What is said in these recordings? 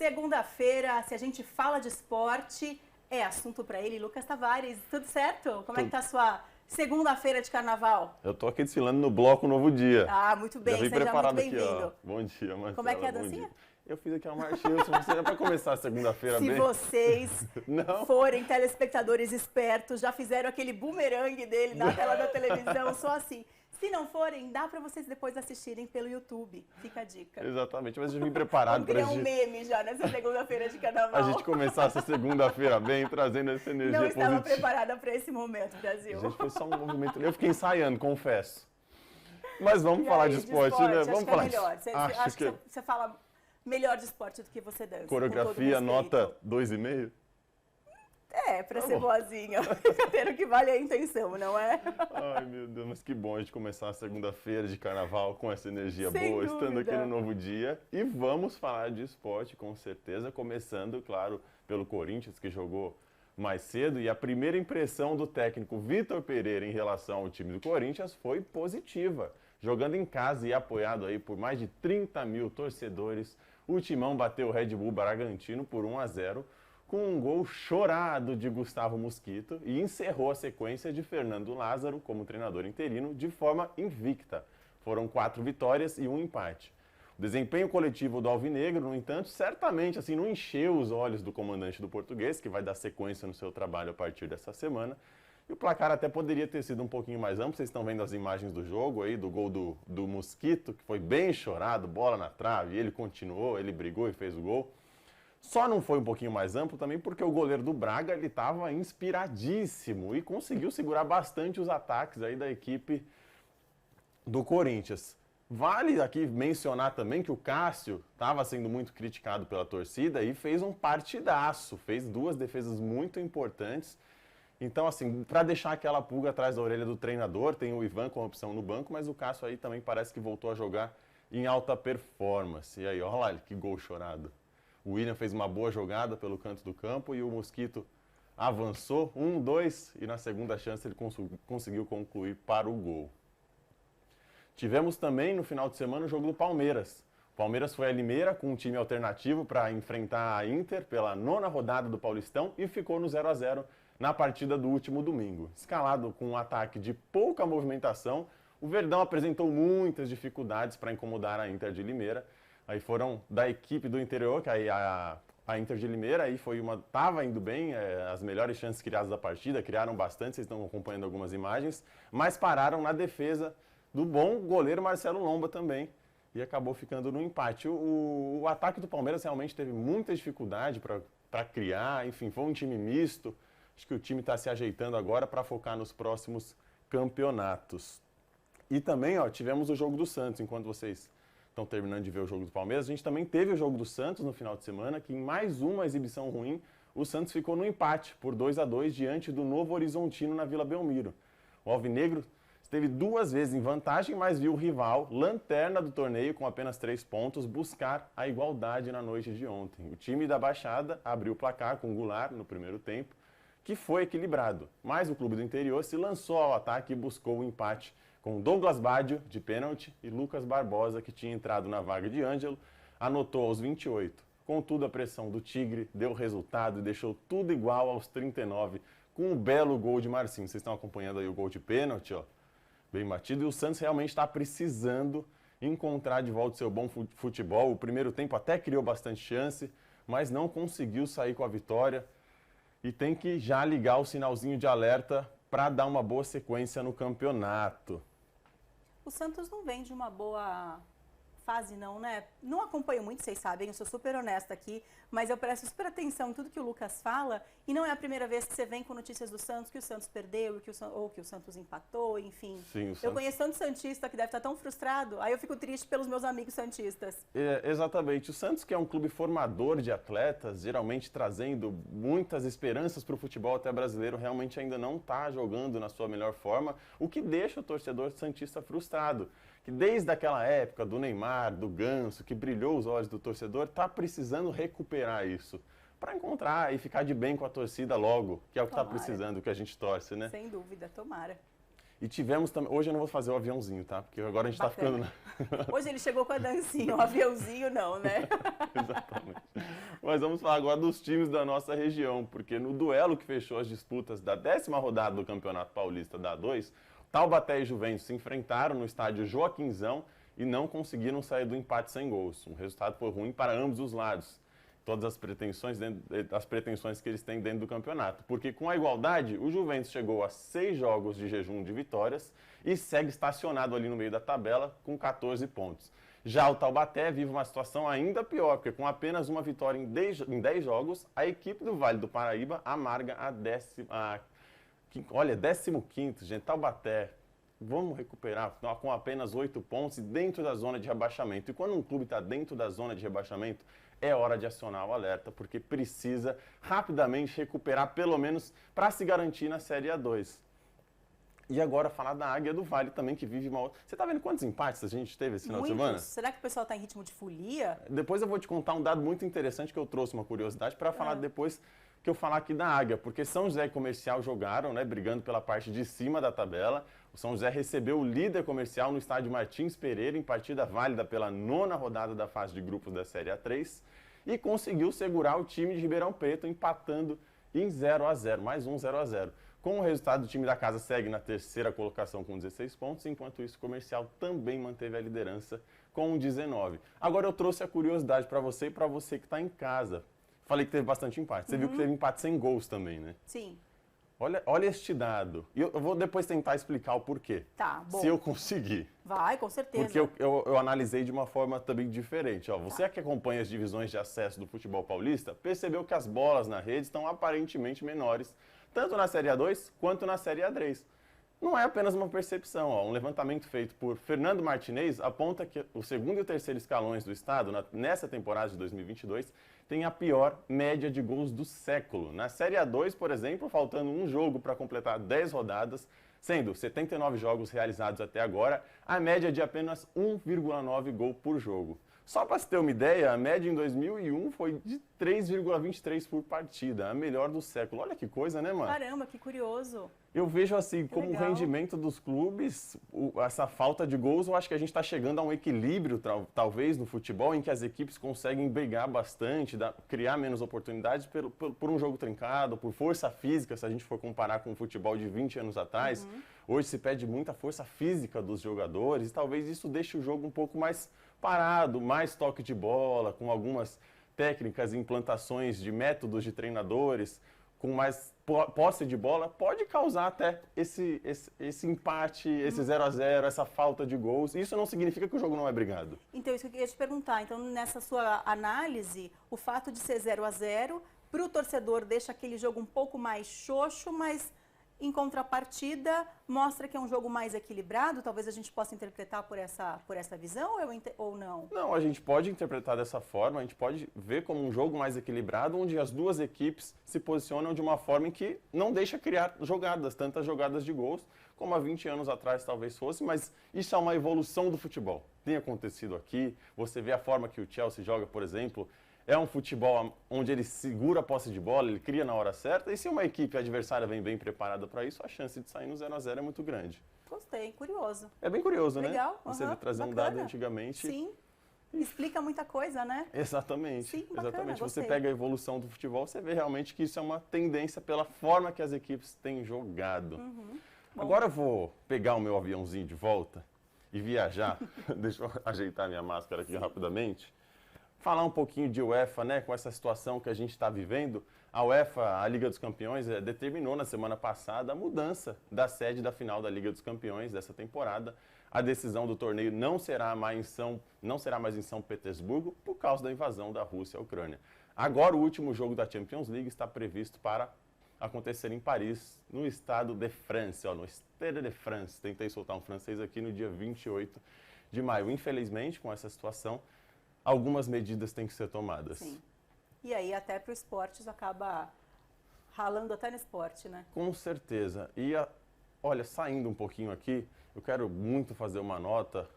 Segunda-feira, se a gente fala de esporte, é assunto para ele. Lucas Tavares, tudo certo? Como é que tá a sua segunda-feira de carnaval? Eu tô aqui desfilando no bloco Novo Dia. Ah, muito bem, Já vim seja preparado muito aqui, bem-vindo. ó. Bom dia, Marcela. Como é que é a bom dancinha? dia. Eu fiz aqui uma marchinha, se você para começar a segunda-feira Se bem. vocês Não. forem telespectadores espertos, já fizeram aquele bumerangue dele na tela da televisão, só assim. Se não forem, dá para vocês depois assistirem pelo YouTube. Fica a dica. Exatamente, mas eu vim preparado Vamos criar pra um meme já nessa segunda-feira de carnaval. a gente começar essa segunda-feira bem, trazendo essa energia Não estava positiva. preparada para esse momento, Brasil. Gente, foi só um movimento. Eu fiquei ensaiando, confesso. Mas vamos E falar aí, de esporte, né? Vamos acho que falar. é melhor. Acho que você fala melhor de esporte do que você dança. com todo Coreografia, respeito. nota 2,5? É, pra ser bom. boazinha. Ter o que vale a intenção, não é? Ai, meu Deus, mas que bom a gente começar a segunda-feira de carnaval com essa energia Sem boa, estando aqui dúvida. no Novo Dia. E vamos falar de esporte, com certeza, começando, claro, pelo Corinthians, que jogou mais cedo. E a primeira impressão do técnico Vitor Pereira em relação ao time do Corinthians foi positiva. Jogando em casa e apoiado aí por mais de 30 mil torcedores, o Timão bateu o Red Bull Bragantino por 1-0, com um gol chorado de Gustavo Mosquito e encerrou a sequência de Fernando Lázaro como treinador interino de forma invicta. Foram 4 vitórias e um empate. O desempenho coletivo do Alvinegro, no entanto, certamente assim, não encheu os olhos do comandante do Português, que vai dar sequência no seu trabalho a partir dessa semana. E o placar até poderia ter sido um pouquinho mais amplo. Vocês estão vendo as imagens do jogo aí, do gol do Mosquito, que foi bem chorado, bola na trave, ele continuou, ele brigou e fez o gol. Só não foi um pouquinho mais amplo também porque o goleiro do Braga ele estava inspiradíssimo e conseguiu segurar bastante os ataques aí da equipe do Corinthians. Vale aqui mencionar também que o Cássio estava sendo muito criticado pela torcida e fez um partidaço, fez 2 defesas muito importantes. Então, assim, para deixar aquela pulga atrás da orelha do treinador, tem o Ivan com a opção no banco, mas o Cássio aí também parece que voltou a jogar em alta performance. E aí, olha lá, que gol chorado. O William fez uma boa jogada pelo canto do campo e o Mosquito avançou, 1-2, e na segunda chance ele conseguiu concluir para o gol. Tivemos também no final de semana o jogo do Palmeiras. O Palmeiras foi a Limeira com um time alternativo para enfrentar a Inter pela 9ª rodada do Paulistão e ficou no 0-0 na partida do último domingo. Escalado com um ataque de pouca movimentação, o Verdão apresentou muitas dificuldades para incomodar a Inter de Limeira. Aí foram da equipe do interior, que aí a Inter de Limeira aí estava indo bem, as melhores chances criadas da partida, criaram bastante, vocês estão acompanhando algumas imagens, mas pararam na defesa do bom goleiro Marcelo Lomba também, e acabou ficando no empate. O ataque do Palmeiras realmente teve muita dificuldade para criar, enfim, foi um time misto, acho que o time está se ajeitando agora para focar nos próximos campeonatos. E também, ó, tivemos o jogo do Santos, enquanto vocês estão terminando de ver o jogo do Palmeiras, a gente também teve o jogo do Santos no final de semana, que em mais uma exibição ruim, o Santos ficou no empate por 2-2 diante do Novo Horizontino na Vila Belmiro. O Alvinegro esteve 2 vezes em vantagem, mas viu o rival, lanterna do torneio, com apenas 3 pontos, buscar a igualdade na noite de ontem. O time da Baixada abriu o placar com o Goulart no primeiro tempo, que foi equilibrado, mas o clube do interior se lançou ao ataque e buscou o empate com Douglas Baggio, de pênalti, e Lucas Barbosa, que tinha entrado na vaga de Ângelo, anotou aos 28. Contudo, a pressão do Tigre deu resultado e deixou tudo igual aos 39, com um belo gol de Marcinho. Vocês estão acompanhando aí o gol de pênalti, ó, bem batido, e o Santos realmente está precisando encontrar de volta o seu bom futebol. O primeiro tempo até criou bastante chance, mas não conseguiu sair com a vitória e tem que já ligar o sinalzinho de alerta para dar uma boa sequência no campeonato. O Santos não vem de uma boa fase não, né? Não acompanho muito, vocês sabem, eu sou super honesta aqui, mas eu presto super atenção em tudo que o Lucas fala e não é a primeira vez que você vem com notícias do Santos, que o Santos perdeu ou que o Santos empatou, enfim. Sim, eu conheço tanto santista que deve estar tão frustrado, aí eu fico triste pelos meus amigos santistas. Exatamente. O Santos, que é um clube formador de atletas, geralmente trazendo muitas esperanças para o futebol até brasileiro, realmente ainda não está jogando na sua melhor forma, o que deixa o torcedor santista frustrado. Que desde aquela época do Neymar, do Ganso, que brilhou os olhos do torcedor, está precisando recuperar isso para encontrar e ficar de bem com a torcida logo, que é o que está precisando, o que a gente torce, né? Sem dúvida, tomara. E tivemos também, hoje eu não vou fazer o aviãozinho, tá? Porque agora a gente está ficando... Hoje ele chegou com a dancinha, o aviãozinho não, né? Exatamente. Mas vamos falar agora dos times da nossa região, porque no duelo que fechou as disputas da 10ª rodada do Campeonato Paulista da A2, Taubaté e Juventus se enfrentaram no estádio Joaquinzão e não conseguiram sair do empate sem gols. O resultado foi ruim para ambos os lados. Todas as pretensões que eles têm dentro do campeonato. Porque com a igualdade, o Juventus chegou a 6 jogos de jejum de vitórias e segue estacionado ali no meio da tabela com 14 pontos. Já o Taubaté vive uma situação ainda pior, porque com apenas uma vitória em 10 jogos, a equipe do Vale do Paraíba amarga a 15º, gente, Taubaté. Vamos recuperar com apenas 8 pontos e dentro da zona de rebaixamento. E quando um clube está dentro da zona de rebaixamento, é hora de acionar o alerta, porque precisa rapidamente recuperar, pelo menos para se garantir na Série A2. E agora falar da Águia do Vale também, que vive uma outra... Você está vendo quantos empates a gente teve esse final de semana? Será que o pessoal está em ritmo de folia? Depois eu vou te contar um dado muito interessante que eu trouxe, uma curiosidade, para falar depois que eu falar aqui da Águia, porque São José e Comercial jogaram, né, brigando pela parte de cima da tabela. O São José recebeu o líder comercial no estádio Martins Pereira, em partida válida pela 9ª rodada da fase de grupos da Série A3, e conseguiu segurar o time de Ribeirão Preto, empatando em 0-0, mais um 0-0. Com o resultado, o time da casa segue na 3ª colocação com 16 pontos, enquanto isso o Comercial também manteve a liderança com 19. Agora eu trouxe a curiosidade para você e para você que está em casa. Falei que teve bastante empate. Você viu que teve empate sem gols também, né? Sim. Olha este dado. E eu vou depois tentar explicar o porquê. Tá, bom. Se eu conseguir. Vai, com certeza. Porque eu analisei de uma forma também diferente. Ó, você que acompanha as divisões de acesso do futebol paulista, percebeu que as bolas na rede estão aparentemente menores, tanto na Série A2 quanto na Série A3. Não é apenas uma percepção. Ó. Um levantamento feito por Fernando Martinez aponta que o 2º e o 3º escalões do estado, nessa temporada de 2022, tem a pior média de gols do século. Na Série A2, por exemplo, faltando um jogo para completar 10 rodadas, sendo 79 jogos realizados até agora, a média é de apenas 1,9 gol por jogo. Só para se ter uma ideia, a média em 2001 foi de 3,23 por partida, a melhor do século. Olha que coisa, né, mano? Caramba, que curioso. Eu vejo assim, como o legal. rendimento dos clubes, essa falta de gols, eu acho que a gente está chegando a um equilíbrio, talvez, no futebol, em que as equipes conseguem brigar bastante, criar menos oportunidades por um jogo trincado, por força física, se a gente for comparar com o futebol de 20 anos atrás. Hoje se pede muita força física dos jogadores e talvez isso deixe o jogo um pouco mais parado, mais toque de bola, com algumas técnicas e implantações de métodos de treinadores, com mais posse de bola, pode causar até esse empate, esse 0-0, essa falta de gols. Isso não significa que o jogo não é brigado. Então, isso que eu queria te perguntar. Então, nessa sua análise, o fato de ser 0-0, para o torcedor deixa aquele jogo um pouco mais xoxo, mas em contrapartida mostra que é um jogo mais equilibrado? Talvez a gente possa interpretar por essa visão ou não? Não, a gente pode interpretar dessa forma, a gente pode ver como um jogo mais equilibrado, onde as duas equipes se posicionam de uma forma em que não deixa criar jogadas, tantas jogadas de gols, como há 20 anos atrás talvez fosse, mas isso é uma evolução do futebol. Tem acontecido aqui, você vê a forma que o Chelsea joga, por exemplo, é um futebol onde ele segura a posse de bola, ele cria na hora certa, e se uma equipe adversária vem bem preparada para isso, a chance de sair no 0-0 é muito grande. Gostei, curioso. É bem curioso, Legal, né? Você trazer um dado antigamente. Sim, explica muita coisa, né? Exatamente. Sim, bacana, exatamente. gostei. Você pega a evolução do futebol, você vê realmente que isso é uma tendência pela forma que as equipes têm jogado. Agora eu vou pegar o meu aviãozinho de volta e viajar. Deixa eu ajeitar minha máscara aqui rapidamente. Falar um pouquinho de UEFA, né, com essa situação que a gente está vivendo. A UEFA, a Liga dos Campeões, determinou na semana passada a mudança da sede da final da Liga dos Campeões dessa temporada. A decisão do torneio não será mais em São Petersburgo por causa da invasão da Rússia à Ucrânia. Agora o último jogo da Champions League está previsto para acontecer em Paris, no Stade de France, no Stade de France. Tentei soltar um francês aqui no dia 28 de maio. Infelizmente, com essa situação, algumas medidas têm que ser tomadas. Sim. E aí até para o esporte isso acaba ralando até no esporte, né? Com certeza. E, olha, saindo um pouquinho aqui, eu quero muito fazer uma nota,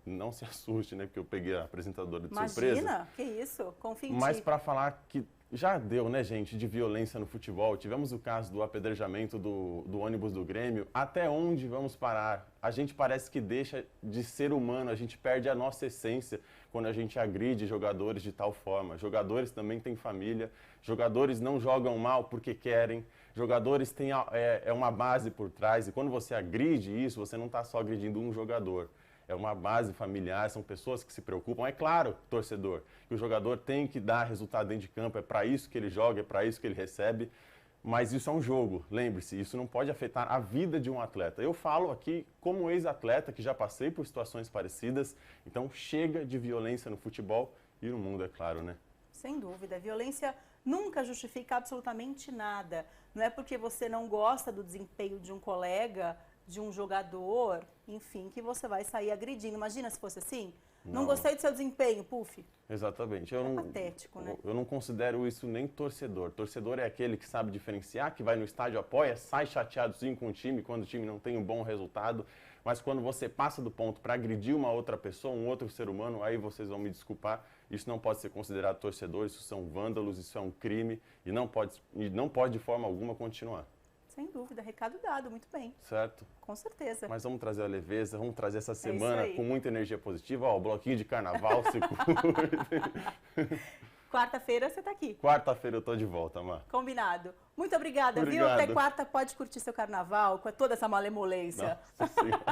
não se assuste, né, porque eu peguei a apresentadora de surpresa. Imagina, que isso, confia em Mas ti. para falar que Já deu, né, gente, de violência no futebol. Tivemos o caso do apedrejamento do ônibus do Grêmio. Até onde vamos parar? A gente parece que deixa de ser humano, a gente perde a nossa essência quando a gente agride jogadores de tal forma. Jogadores também têm família, jogadores não jogam mal porque querem, jogadores têm uma base por trás. E quando você agride isso, você não está só agredindo um jogador. É uma base familiar, são pessoas que se preocupam. É claro, torcedor, que o jogador tem que dar resultado dentro de campo, é para isso que ele joga, é para isso que ele recebe, mas isso é um jogo, lembre-se, isso não pode afetar a vida de um atleta. Eu falo aqui como ex-atleta, que já passei por situações parecidas, então chega de violência no futebol e no mundo, é claro, né? Sem dúvida, a violência nunca justifica absolutamente nada. Não é porque você não gosta do desempenho de um colega, de um jogador, enfim, que você vai sair agredindo. Imagina se fosse assim? Não gostei do seu desempenho, puf. Exatamente. Patético, né? Eu não considero isso nem torcedor. Torcedor é aquele que sabe diferenciar, que vai no estádio, apoia, sai chateado sim com o time quando o time não tem um bom resultado, mas quando você passa do ponto para agredir uma outra pessoa, um outro ser humano, aí vocês vão me desculpar, isso não pode ser considerado torcedor, isso são vândalos, isso é um crime e não pode de forma alguma continuar. Sem dúvida, recado dado, muito bem. Certo? Com certeza. Mas vamos trazer a leveza, vamos trazer essa semana com muita energia positiva. Ó, o bloquinho de carnaval, se curte. Quarta-feira você está aqui. Quarta-feira eu tô de volta, Mar. Combinado. Muito obrigada, viu? Até quarta pode curtir seu carnaval com toda essa malemolência. Nossa Senhora.